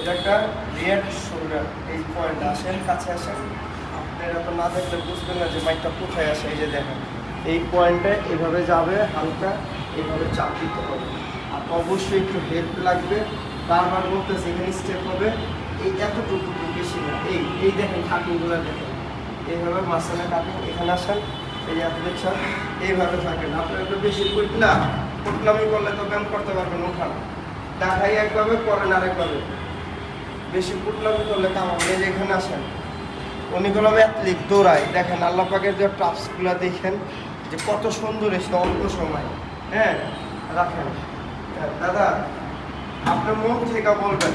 এটা একটা রিয়ার শোল্ডার, এই পয়েন্ট আসেন, কাছে আসেন। আপনারা তো না দেখলে বুঝবেন না যে মাইকটা কোথায় আসে। এই যে দেখেন, এই পয়েন্টে এভাবে যাবে, হালকা এভাবে চাপ দিতে হবে। আর অবশ্যই একটু হেল্প লাগবে, বারবার বলতেছে এখানে স্টেপ হবে, এই এতটুকু বেশি না। এই দেখেন কাটিংগুলো দেখেন, এইভাবে মাঝখানে কাটিং, এখানে আসেন, এই এত দেখছেন, এইভাবে থাকেন। আপনার একটু বেশি করলে কুটনামি করলে তো ব্যায়াম করতে পারবেন, ওঠান দেখাই একভাবে, করেন আরেকভাবে। বেশি কুটনামি করলে কামাবে। যেখানে আসেন, উনিগুলো অ্যাথলিট দৌড়ায়, দেখেন আল্লাহ পাকের যে ট্রাপসগুলো দেখেন যে কত সুন্দর এসে অল্প সময়। হ্যাঁ রাখেন। দাদা আপনার মন থেকে বলবেন,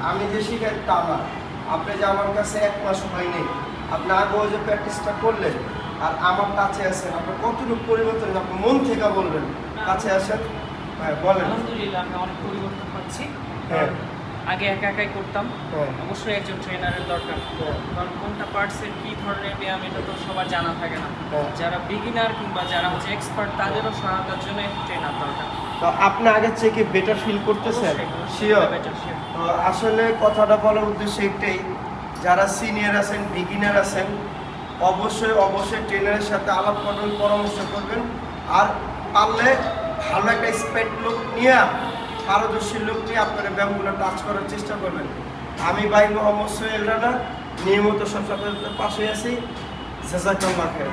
আমি যে শিখাই তা না। আপনি যে আমার কাছে 1 মাস হয়নি, আপনি আগেও যে প্র্যাকটিসটা করলেন আর আমার কাছে আছেন, আপনার কতটুকু পরিবর্তন আপনি মন থেকে বলবেন। কাছে আসেন, হ্যাঁ বলেন। আলহামদুলিল্লাহ আমি অনেক পরিবর্তন পাচ্ছি। হ্যাঁ আগে একা একাই করতাম, হ্যাঁ অবশ্যই একজন ট্রেনারের দরকার। হ্যাঁ কারণ কোনটা পার্টসের কী ধরনের ব্যায়াম এটা তো সবার জানা থাকে না। হ্যাঁ। যারা বিগিনার কিংবা যারা হচ্ছে এক্সপার্ট তাদেরও সহায়তার জন্য ট্রেনার দরকার। তো আপনি আগের থেকে বেটার ফিল করতেছেন? শিওর। Better sure. তো আসলে কথাটা বলার উদ্দেশ্য একটাই, যারা সিনিয়র আছেন, বিগিনার আছেন, অবশ্যই ট্রেনারের সাথে আলাপ করবেন, পরামর্শ করবেন। আর পারলে ভালো একটা স্পেট লোক নিয়ে, পারদর্শী লোক নিয়ে আপনারা ব্যায়ামগুলো টাচ করার চেষ্টা করবেন। আমি ভাই মোহাম্মদ সোহেল রানা নিয়মিত সব সাথে পাশে আছি। জাযাকাল্লাহ খাইর।